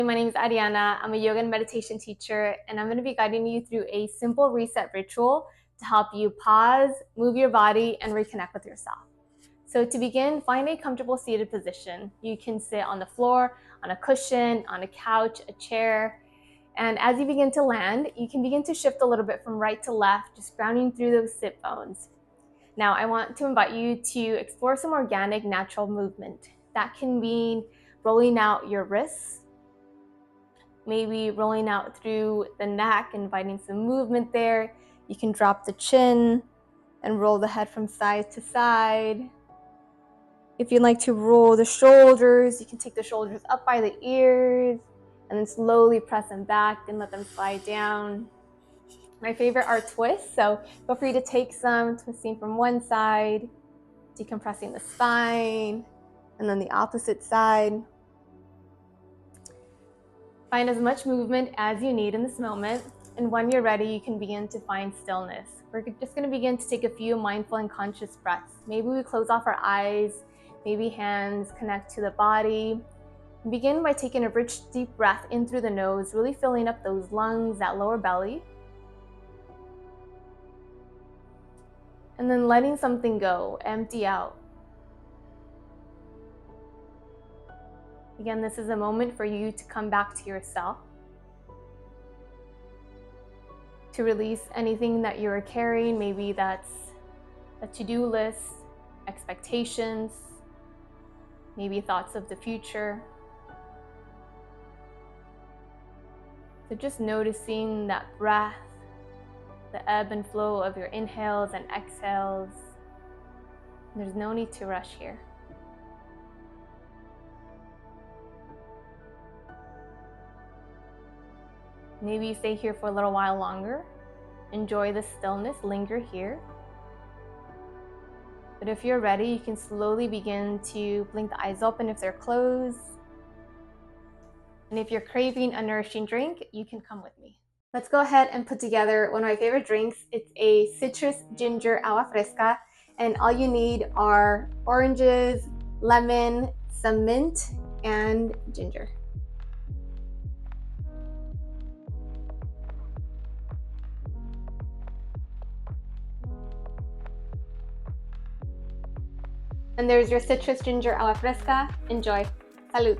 My name is Ariana. I'm a yoga and meditation teacher, and I'm going to be guiding you through a simple reset ritual to help you pause, move your body, and reconnect with yourself. So to begin, find a comfortable seated position. You can sit on the floor, on a cushion, on a couch, a chair. And as you begin to land, you can begin to shift a little bit from right to left, just grounding through those sit bones. Now, I want to invite you to explore some organic, natural movement. That can mean rolling out your wrists, maybe rolling out through the neck, inviting some movement there. You can drop the chin and roll the head from side to side. If you'd like to roll the shoulders, you can take the shoulders up by the ears and then slowly press them back and let them slide down. My favorite are twists, so feel free to take some, twisting from one side, decompressing the spine, and then the opposite side. Find as much movement as you need in this moment, and when you're ready, you can begin to find stillness. We're just going to begin to take a few mindful and conscious breaths. Maybe we close off our eyes, maybe hands connect to the body. Begin by taking a rich, deep breath in through the nose, really filling up those lungs, that lower belly. And then letting something go, empty out. Again, this is a moment for you to come back to yourself, to release anything that you're carrying. Maybe that's a to-do list, expectations, maybe thoughts of the future. So just noticing that breath, the ebb and flow of your inhales and exhales. There's no need to rush here. Maybe you stay here for a little while longer. Enjoy the stillness, linger here. But if you're ready, you can slowly begin to blink the eyes open if they're closed. And if you're craving a nourishing drink, you can come with me. Let's go ahead and put together one of my favorite drinks. It's a citrus ginger agua fresca, and all you need are oranges, lemon, some mint, and ginger. And there's your citrus ginger agua fresca. Enjoy. Salud.